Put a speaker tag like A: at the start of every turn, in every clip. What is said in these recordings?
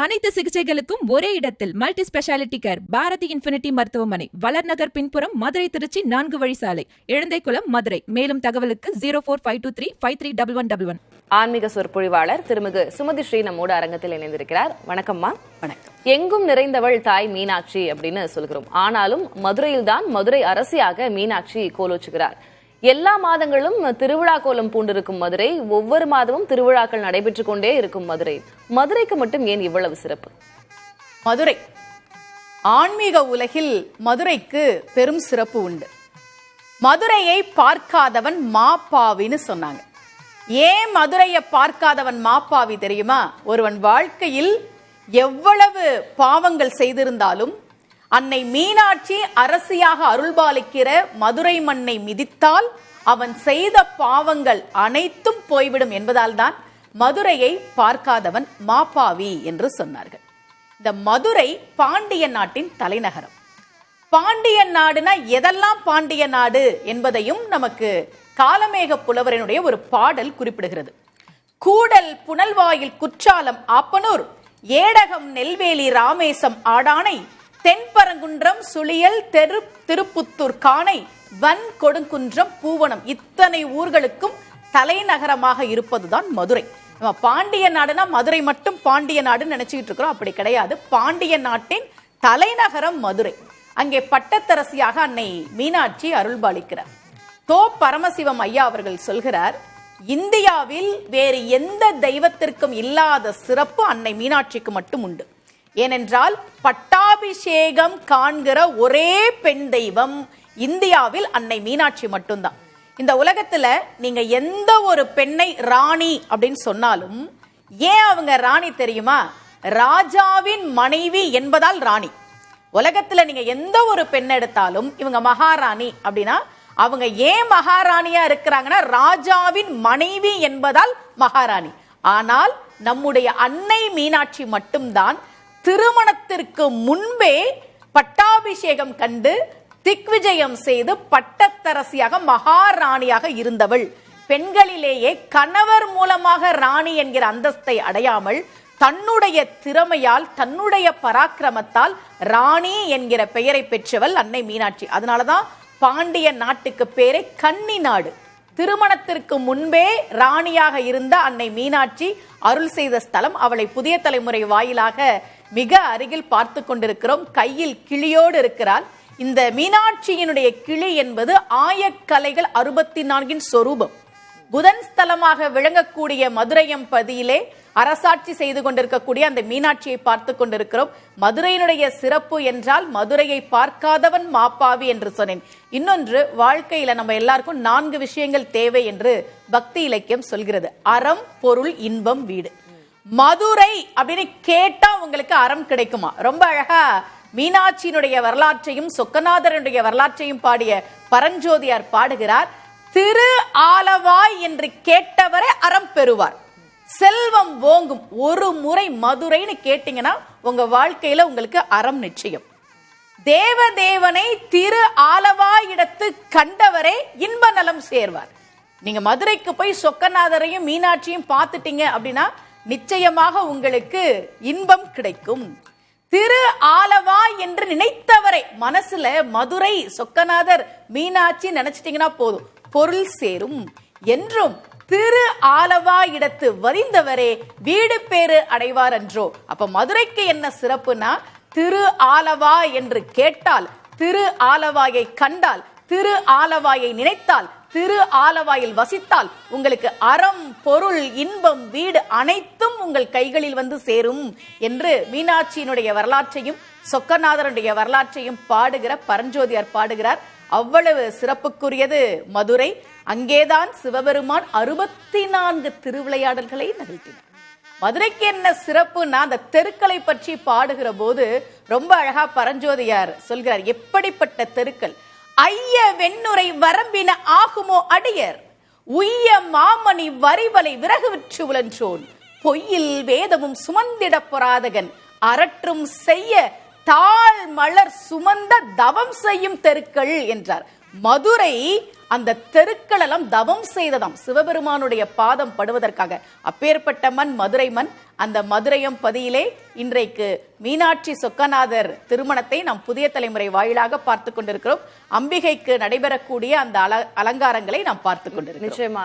A: அனைத்து சிகிச்சைகளுக்கும் ஒரே இடத்தில் multi speciality care Bharathi infinity மருத்துவமனை, வளர்நகர் பின்புறம், மதுரை திருச்சி 4 வழி சாலை, இழந்தைக்குளம், மதுரை. மேலும் தகவலுக்கு 0452353111.
B: ஆன்மீக சொற்பொழிவாளர் திருமிகு சுமதி ஸ்ரீ நம்மோடு அரங்கத்தில் இணைந்திருக்கிறார். வணக்கம்மா.
C: வணக்கம்.
B: எங்கும் நிறைந்தவள் தாய் மீனாட்சி அப்படின்னு சொல்கிறோம். ஆனாலும் மதுரையில்தான் மதுரை அரசியாக மீனாட்சி கோலோச்சுகிறார். எல்லா மாதங்களும் திருவிழா கோலம் பூண்டிருக்கும் மதுரை, ஒவ்வொரு மாதமும் திருவிழாக்கள் நடைபெற்றுக் கொண்டே இருக்கும் மதுரை. மதுரைக்கு மட்டும் ஏன் இவ்வளவு சிறப்பு?
C: மதுரை ஆன்மீக உலகில் மதுரைக்கு பெரும் சிறப்பு உண்டு. மதுரையை பார்க்காதவன் மாப்பாவின்னு சொன்னாங்க. ஏன் மதுரையை பார்க்காதவன் மாப்பாவி தெரியுமா? ஒருவன் வாழ்க்கையில் எவ்வளவு பாவங்கள் செய்திருந்தாலும் அன்னை மீனாட்சி அரசியாக அருள்பாலிக்கிற மதுரை மண்ணை மிதித்தால் அவன் செய்த பாவங்கள் அனைத்தும் போய்விடும் என்பதால் தான் மதுரையை பார்க்காதவன் மாப்பாவி என்று சொன்னார்கள். இந்த மதுரை பாண்டிய நாட்டின் தலைநகரம். பாண்டிய நாடுனா எதெல்லாம் பாண்டிய நாடு என்பதையும் நமக்கு காலமேக புலவரனுடைய ஒரு பாடல் குறிப்பிடுகிறது. கூடல் புனல்வாயில் குற்றாலம் ஆப்பனூர், ஏடகம் நெல்வேலி ராமேசம் ஆடானை, தென்பரங்குன்றம் சுழியல் திருப்புத்தூர் காணை, வன் கொடுங்குன்றம் பூவனம், இத்தனை ஊர்களுக்கும் தலைநகரமாக இருப்பதுதான் மதுரை. நம்ம பாண்டிய நாடுனா மதுரை மட்டும் பாண்டிய நாடுன்னு நினைச்சுக்கிட்டு இருக்கிறோம். அப்படி கிடையாது. பாண்டிய நாட்டின் தலைநகரம் மதுரை. அங்கே பட்டத்தரசியாக அன்னை மீனாட்சி அருள்பாலிக்கிறார். தோ பரமசிவம் ஐயா அவர்கள் சொல்கிறார், இந்தியாவில் வேறு எந்த தெய்வத்திற்கும் இல்லாத சிறப்பு அன்னை மீனாட்சிக்கு மட்டும் உண்டு. ஏனென்றால் பட்டாபிஷேகம் காண்கிற ஒரே பெண் தெய்வம் இந்தியாவில் அன்னை மீனாட்சி மட்டும்தான். இந்த உலகத்துல நீங்க எந்த ஒரு பெண்ணை ராணி அப்படின்னு சொன்னாலும் ஏன் அவங்க ராணி தெரியுமா? ராஜாவின் மனைவி என்பதால் ராணி. உலகத்துல நீங்க எந்த ஒரு பெண் எடுத்தாலும் இவங்க மகாராணி அப்படின்னா அவங்க ஏன் மகாராணியா இருக்கிறாங்கன்னா ராஜாவின் மனைவி என்பதால் மகாராணி. ஆனால் நம்முடைய அன்னை மீனாட்சி மட்டும்தான் திருமணத்திற்கு முன்பே பட்டாபிஷேகம் கண்டு திக்விஜயம் செய்து பட்டத்தரசியாக மகாராணியாக இருந்தவள். பெண்களிலேயே கணவர் மூலமாக ராணி என்கிற அந்தஸ்தை அடையாமல் தன்னுடைய திறமையால் தன்னுடைய பராக்கிரமத்தால் ராணி என்கிற பெயரை பெற்றவள் அன்னை மீனாட்சி. அதனாலதான் பாண்டிய நாட்டுக்கு பேரே கன்னி நாடு. திருமணத்திற்கு முன்பே ராணியாக இருந்த அன்னை மீனாட்சி அருள் செய்த ஸ்தலம். அவளை புதிய தலைமுறை வாயிலாக மிக அருகில் பார்த்து கொண்டிருக்கிறோம். கையில் கிளியோடு இருக்கிறாள். இந்த மீனாட்சியினுடைய கிளி என்பது ஆயக்கலைகள் 64 சொரூபம். புதன் ஸ்தலமாக விளங்கக்கூடிய மதுரையம்பதியிலே அரசாட்சி செய்து கொண்டிருக்கக்கூடிய அந்த மீனாட்சியை பார்த்து கொண்டிருக்கிறோம். மதுரையினுடைய சிறப்பு என்றால் மதுரையை பார்க்காதவன் மாப்பாவி என்று சொன்னேன். இன்னொன்று, வாழ்க்கையில நம்ம எல்லாருக்கும் 4 விஷயங்கள் தேவை என்று பக்தி இலக்கியம் சொல்கிறது. அறம், பொருள், இன்பம், வீடு. மதுரை அப்படின்னு கேட்டா உங்களுக்கு அறம் கிடைக்குமா? ரொம்ப அழகா மீனாட்சியினுடைய வரலாற்றையும் சொக்கநாதரனுடைய வரலாற்றையும் பாடிய பரஞ்சோதியார் பாடுகிறார். திரு ஆலவாய் என்று கேட்டவரை அறம் பெறுவார், செல்வம் ஓங்கும். ஒரு முறை மதுரைன்னு கேட்டீங்கன்னா உங்க வாழ்க்கையில உங்களுக்கு அறம் நிச்சயம். தேவதேவனை திரு ஆலவாயிடத்து கண்டவரே இன்ப நலம் சேர்வார். நீங்க மதுரைக்கு போய் சொக்கநாதரையும் மீனாட்சியும் பார்த்துட்டீங்க அப்படின்னா நிச்சயமாக உங்களுக்கு இன்பம் கிடைக்கும். திரு ஆலவாய் என்று நினைத்தவரை மனசுல மதுரை சொக்கநாதர் மீனாட்சி நினைச்சிட்டீங்கன்னா போதும், பொருள் சேரும். என்றும் திரு ஆலவாயிடத்து வரிந்தவரே வீடு பேறு அடைவார் என்றோ. அப்ப மதுரைக்கு என்ன சிறப்புனா, திரு ஆலவாய் என்று கேட்டால், திரு ஆலவாயை கண்டால், திரு ஆலவாயை நினைத்தால், திரு ஆலவாயில் வசித்தால் உங்களுக்கு அறம், பொருள், இன்பம், வீடு அனைத்தும் உங்கள் கைகளில் வந்து சேரும் என்று மீனாட்சியினுடைய வரலாற்றையும் சொக்கநாதருடைய வரலாற்றையும் பாடுகிற பரஞ்சோதியார் பாடுகிறார். அவ்வளவு சிறப்புக்குரியது மதுரை. அங்கேதான் சிவபெருமான் 64 திருவிளையாடல்களை நிகழ்த்தினார். மதுரைக்கு என்ன சிறப்புனா, அந்த தெருக்களை பற்றி பாடுகிற போது ரொம்ப அழகா பரஞ்சோதியார் சொல்கிறார். எப்படிப்பட்ட தெருக்கள்! ஐய வெண்ணுரை வரம்பின ஆகுமோ அடியர், உய்ய மாமணி வரிவலை விறகு விற்று உழன்றோன், பொய்யில் வேதமும் சுமந்திட பொறாதகன், அரற்றும் செய்ய தாழ் மலர் சுமந்த தவம் செய்யும் தெருக்கள் என்றார். மதுரை அந்த தெருக்கள் எல்லாம் தவம் செய்ததாம் சிவபெருமானுடைய பாதம் படுவதற்காக. அப்பேற்பட்ட மண் மதுரை மண். அந்த மதுரையம்பதியிலே இன்றைக்கு மீனாட்சி சொக்கநாதர் திருமணத்தை நாம் புதிய தலைமுறை வாயிலாக பார்த்து கொண்டிருக்கிறோம். அம்பிகைக்கு நடைபெறக்கூடிய அந்த அலங்காரங்களை நாம் பார்த்து கொண்டிருக்கிறோம்.
B: நிச்சயமா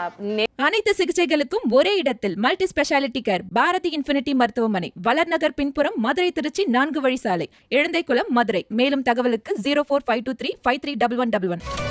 A: அனைத்து சிகிச்சைகளுக்கும் ஒரே இடத்தில் multi speciality care Bharathi infinity மருத்துவமனை, வளர்நகர் பின்புறம், மதுரை திருச்சி 4 வழி சாலை, இழந்தைக்குளம், மதுரை. மேலும் தகவலுக்கு 0452353111.